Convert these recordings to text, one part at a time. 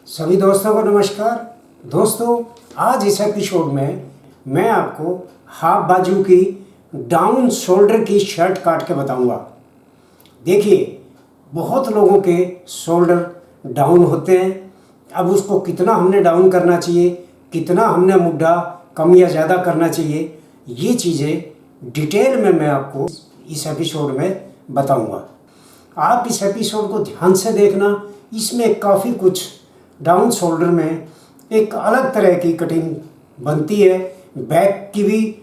सभी दोस्तों को नमस्कार। दोस्तों, आज इस एपिसोड में मैं आपको हाफ बाजू की डाउन शोल्डर की शर्ट काट के बताऊंगा। देखिए, बहुत लोगों के शोल्डर डाउन होते हैं। अब उसको कितना हमने डाउन करना चाहिए, कितना हमने मुड्ढा कम या ज़्यादा करना चाहिए, ये चीज़ें डिटेल में मैं आपको इस एपिसोड में बताऊंगा। आप इस एपिसोड को ध्यान से देखना। इसमें काफ़ी कुछ डाउन शोल्डर में एक अलग तरह की कटिंग बनती है। बैक की भी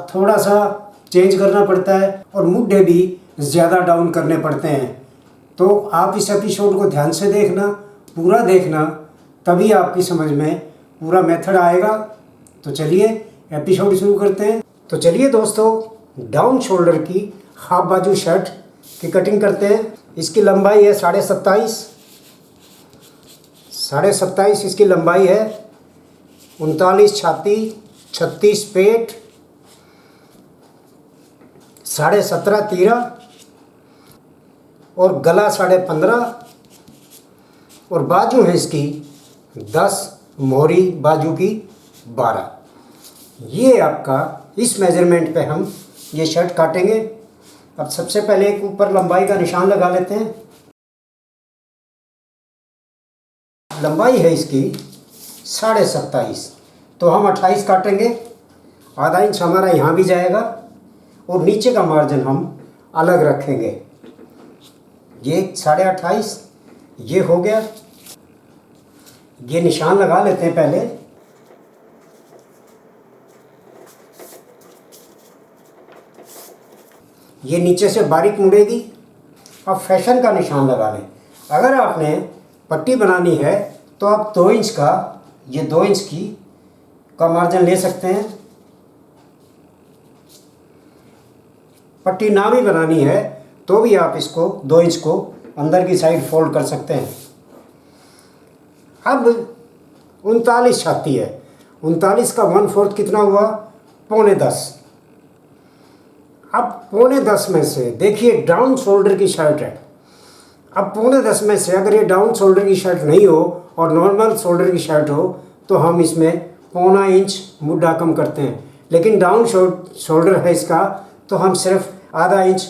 थोड़ा सा चेंज करना पड़ता है और मुड्ढे भी ज़्यादा डाउन करने पड़ते हैं। तो आप इस एपिसोड को ध्यान से देखना, पूरा देखना, तभी आपकी समझ में पूरा मेथड आएगा। तो चलिए एपिसोड शुरू करते हैं। तो चलिए दोस्तों, डाउन शोल्डर की हाफ बाजू शर्ट की कटिंग करते हैं। इसकी लंबाई है 27.5 इसकी लंबाई है, 39 छाती, 36 पेट, 17.5 तीरा और गला 15.5 और बाजू है इसकी 10, मोहरी बाजू की 12। ये आपका इस मेजरमेंट पे हम ये शर्ट काटेंगे। अब सबसे पहले एक ऊपर लंबाई का निशान लगा लेते हैं। लंबाई है इसकी 27.5, तो हम 28 काटेंगे। आधा इंच हमारा यहाँ भी जाएगा और नीचे का मार्जिन हम अलग रखेंगे। ये 28.5 ये हो गया। ये निशान लगा लेते हैं पहले। ये नीचे से बारीक मुड़ेगी। अब फैशन का निशान लगा लें। अगर आपने पट्टी बनानी है तो आप 2 इंच का, ये 2 इंच का मार्जिन ले सकते हैं। पट्टी ना भी बनानी है तो भी आप इसको 2 इंच को अंदर की साइड फोल्ड कर सकते हैं। अब 39 छाती है, 39 का 1/4 कितना हुआ? 9.25। अब 9.25 में से देखिए डाउन शोल्डर की शर्ट है। अब 9.25 में से अगर ये डाउन शोल्डर की शर्ट नहीं हो और नॉर्मल शोल्डर की शर्ट हो तो हम इसमें 0.25 इंच मुड्ढा कम करते हैं। लेकिन डाउन शोल्डर है इसका, तो हम सिर्फ आधा इंच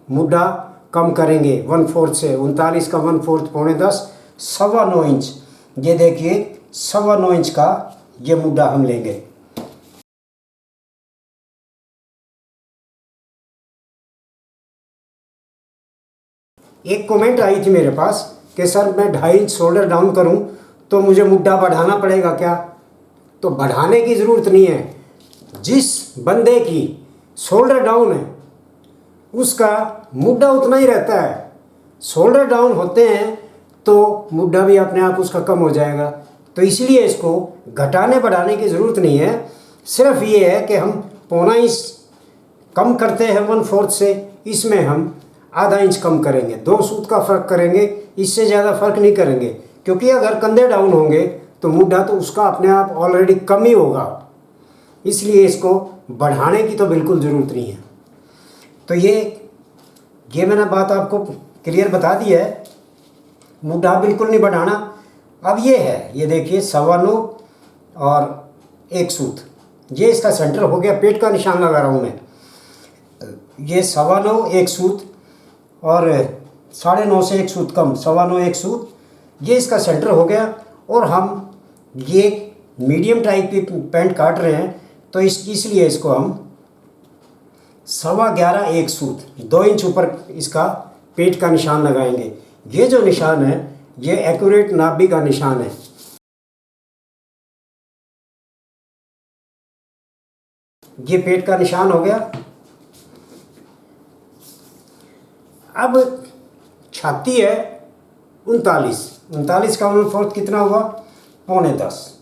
मुड्ढा कम करेंगे 1/4 से। 39 का 1/4 9.25, 9.25 इंच। ये देखिए 9.25 इंच का ये मुड्ढा हम लेंगे। एक कमेंट आई थी मेरे पास कि सर मैं 2.5 इंच शोल्डर डाउन करूं तो मुझे मुड्ढा बढ़ाना पड़ेगा क्या? तो बढ़ाने की ज़रूरत नहीं है। जिस बंदे की शोल्डर डाउन है उसका मुड्ढा उतना ही रहता है। शोल्डर डाउन होते हैं तो मुड्ढा भी अपने आप उसका कम हो जाएगा। तो इसलिए इसको घटाने बढ़ाने की ज़रूरत नहीं है। सिर्फ ये है कि हम 0.25 इंच कम करते हैं 1/4 से, इसमें हम आधा इंच कम करेंगे। 2 सूत का फ़र्क करेंगे, इससे ज़्यादा फ़र्क नहीं करेंगे। क्योंकि अगर कंधे डाउन होंगे तो मुड्ढा तो उसका अपने आप ऑलरेडी कम ही होगा। इसलिए इसको बढ़ाने की तो बिल्कुल ज़रूरत नहीं है। तो ये मैंने बात आपको क्लियर बता दी है। मुड्ढा बिल्कुल नहीं बढ़ाना। अब ये है, ये देखिए 9.25 और 1 सूत, ये इसका सेंटर हो गया। पेट का निशान लगा रहा हूँ मैं। ये 9.25 1 सूत और 9.5 से 1 सूत कम, 9.25 1 सूत, ये इसका सेंटर हो गया। और हम ये मीडियम टाइप की पैंट काट रहे हैं तो इसलिए इसको हम 11.25 1 सूत, 2 इंच ऊपर इसका पेट का निशान लगाएंगे। ये जो निशान है ये एक्यूरेट नाभि का निशान है। ये पेट का निशान हो गया। अब छाती है 39 का 1/4 कितना हुआ? 9.10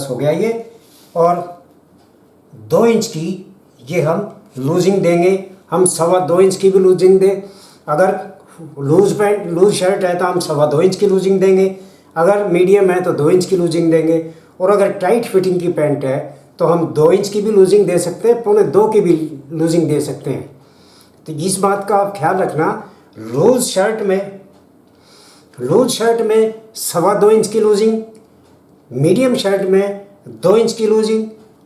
हो गया ये। और 2 इंच की ये हम लूजिंग देंगे। हम 2.25 इंच की भी लूजिंग दें। अगर लूज शर्ट है तो हम 2.25 इंच की लूजिंग देंगे। अगर मीडियम है तो 2 इंच की लूजिंग देंगे। और अगर टाइट फिटिंग की पैंट है तो हम 2 इंच की भी लूजिंग दे सकते हैं, 2.25 की भी लूजिंग दे सकते हैं। तो इस बात का आप ख्याल रखना। लूज शर्ट में लूज शर्ट में 2.25 इंच की लूजिंग, मीडियम शर्ट में 2 इंच की लूजिंग,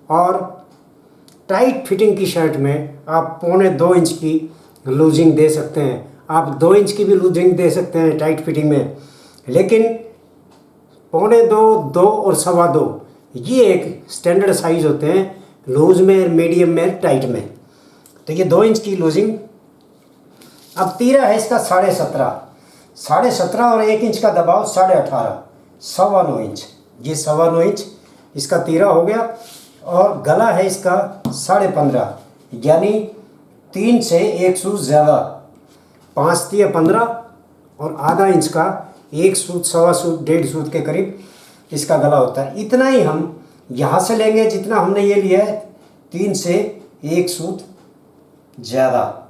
और टाइट फिटिंग की शर्ट में आप 1.25 इंच की लूजिंग दे सकते हैं। आप 2 इंच की भी लूजिंग दे सकते हैं टाइट फिटिंग में, लेकिन 1.25, 2 और 2.25 ये एक स्टैंडर्ड साइज होते हैं लूज में, मीडियम में, टाइट में। तो ये 2 इंच की लूजिंग। अब तीरा है इसका 17.5 और 1 इंच का दबाव 18.5, 9.25 इंच। ये 9.25 इंच इसका तीरा हो गया। और गला है इसका 15.5, यानी 3 से 1 सूत ज़्यादा, 5 3 15 और आधा इंच का 1 सूत, 1.25 सूत, 1.5 सूत के करीब इसका गला होता है। इतना ही हम यहाँ से लेंगे जितना हमने ये लिया है, 3 से 1 सूत ज़्यादा।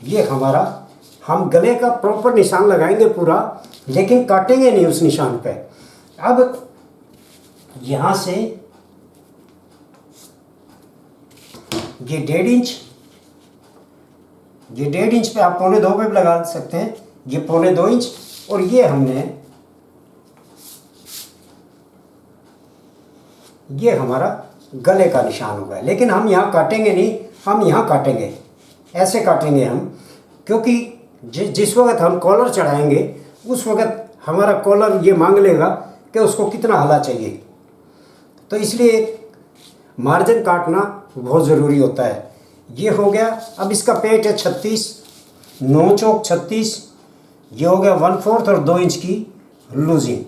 ये हमारा, हम गले का प्रॉपर निशान लगाएंगे पूरा, लेकिन काटेंगे नहीं उस निशान पे। अब यहाँ से ये 1.5 इंच, ये 1.5 इंच पे आप 1.25 पे भी लगा सकते हैं, ये 1.25 इंच। और ये हमने, ये हमारा गले का निशान होगा। लेकिन हम यहाँ काटेंगे नहीं, हम यहाँ काटेंगे, ऐसे काटेंगे हम, क्योंकि जिस वक्त हम कॉलर चढ़ाएंगे उस वक्त हमारा कॉलर ये मांग लेगा कि उसको कितना हला चाहिए। तो इसलिए मार्जिन काटना बहुत ज़रूरी होता है। ये हो गया। अब इसका पेट है 36, 9 चौक 36, ये हो गया 1/4 और 2 इंच की लूजिंग।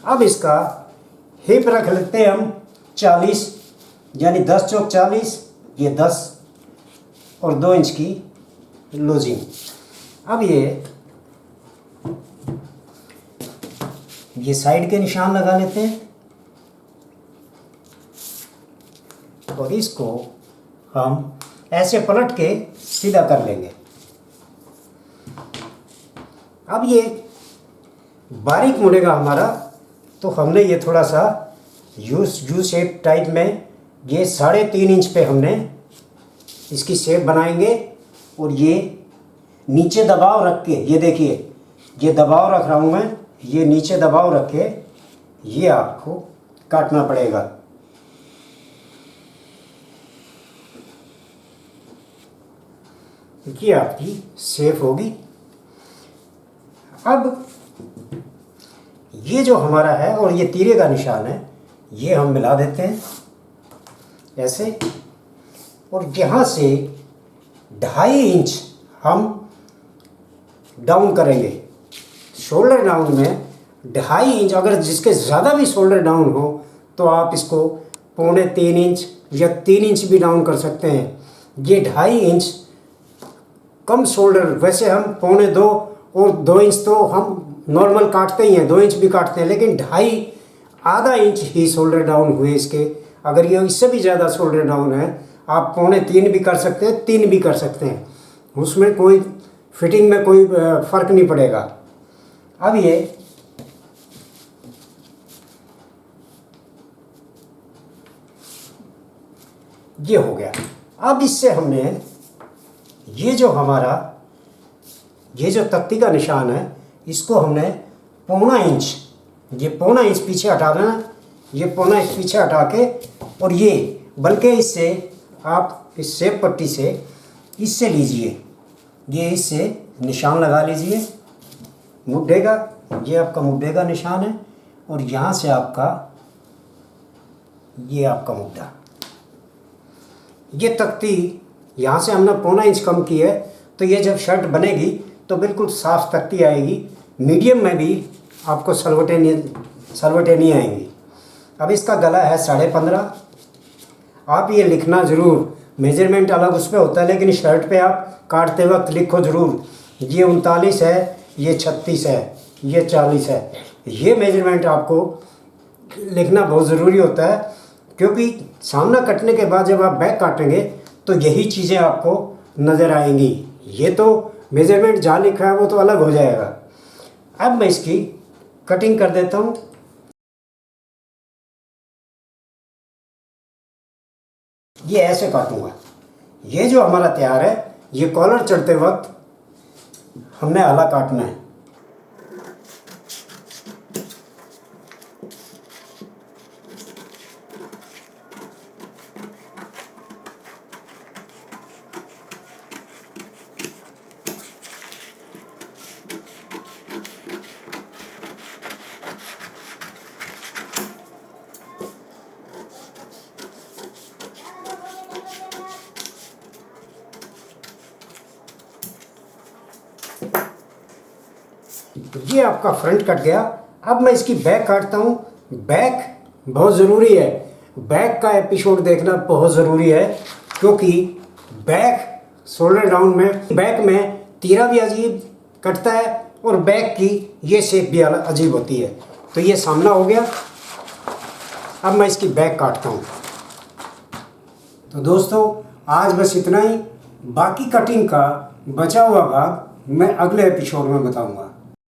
अब इसका हिप रख लेते हैं हम 40, यानी 10 चौक 40, ये 10 और 2 इंच की लूजिंग। अब ये साइड के निशान लगा लेते हैं और इसको हम ऐसे पलट के सीधा कर लेंगे। अब ये बारीक मुड़ेगा हमारा, तो हमने ये थोड़ा सा यू शेप टाइप में, ये 3.5 इंच पे हमने इसकी शेप बनाएंगे। और ये नीचे दबाव रख के, ये देखिए, ये दबाव रख रहा हूँ मैं, ये नीचे दबाव रख के ये आपको काटना पड़ेगा। ये आपकी शेप होगी। अब ये जो हमारा है और ये तीरे का निशान है, ये हम मिला देते हैं ऐसे। और यहाँ से 2.5 इंच हम डाउन करेंगे। शोल्डर डाउन में 2.5 इंच, अगर जिसके ज़्यादा भी शोल्डर डाउन हो तो आप इसको 3.25 इंच या 3 इंच भी डाउन कर सकते हैं। ये 2.5 इंच कम शोल्डर, वैसे हम 2.25 और 2 इंच तो हम नॉर्मल काटते ही हैं, 2 इंच भी काटते हैं, लेकिन 2.5 आधा इंच ही शोल्डर डाउन हुए इसके। अगर ये इससे भी ज़्यादा शोल्डर डाउन है, आप 3.25 भी कर सकते हैं, 3 भी कर सकते हैं, उसमें कोई फिटिंग में कोई फ़र्क नहीं पड़ेगा। अब ये हो गया। अब इससे हमने ये जो हमारा, ये जो तख्ती का निशान है, इसको हमने 0.25 इंच, ये 0.25 इंच पीछे हटा देना, ये 0.25 इंच पीछे हटा के, और ये बल्कि इससे आप इस शेप पट्टी से इससे लीजिए, ये इससे निशान लगा लीजिए मुड्ढे का। ये आपका मुड्ढे का निशान है और यहाँ से आपका, ये आपका मुड्ढा। ये तख्ती यहाँ से हमने 0.25 इंच कम की है, तो ये जब शर्ट बनेगी तो बिल्कुल साफ़ तख्ती आएगी। मीडियम में भी आपको सलवटें नहीं आएंगी। अब इसका गला है 15.5। आप ये लिखना ज़रूर, मेजरमेंट अलग उस पर होता है, लेकिन शर्ट पे आप काटते वक्त लिखो ज़रूर, ये 39 है, ये 36 है, ये 40 है। ये मेजरमेंट आपको लिखना बहुत ज़रूरी होता है, क्योंकि सामना कटने के बाद जब आप बैक काटेंगे तो यही चीज़ें आपको नज़र आएंगी। ये तो मेजरमेंट जहाँ लिखा है वो तो अलग हो जाएगा। अब मैं इसकी कटिंग कर देता हूँ। ये ऐसे काटूंगा। ये जो हमारा तैयार है, ये कॉलर चढ़ते वक्त हमने आला काटना है। ये आपका फ्रंट कट गया। अब मैं इसकी बैक काटता हूँ। बैक बहुत ज़रूरी है, बैक का एपिसोड देखना बहुत ज़रूरी है, क्योंकि बैक शोल्डर डाउन में बैक में तीरा भी अजीब कटता है और बैक की ये शेप भी अजीब होती है। तो ये सामना हो गया। अब मैं इसकी बैक काटता हूँ। तो दोस्तों आज बस इतना ही। बाकी कटिंग का बचा हुआ भाग मैं अगले एपिसोड में बताऊंगा।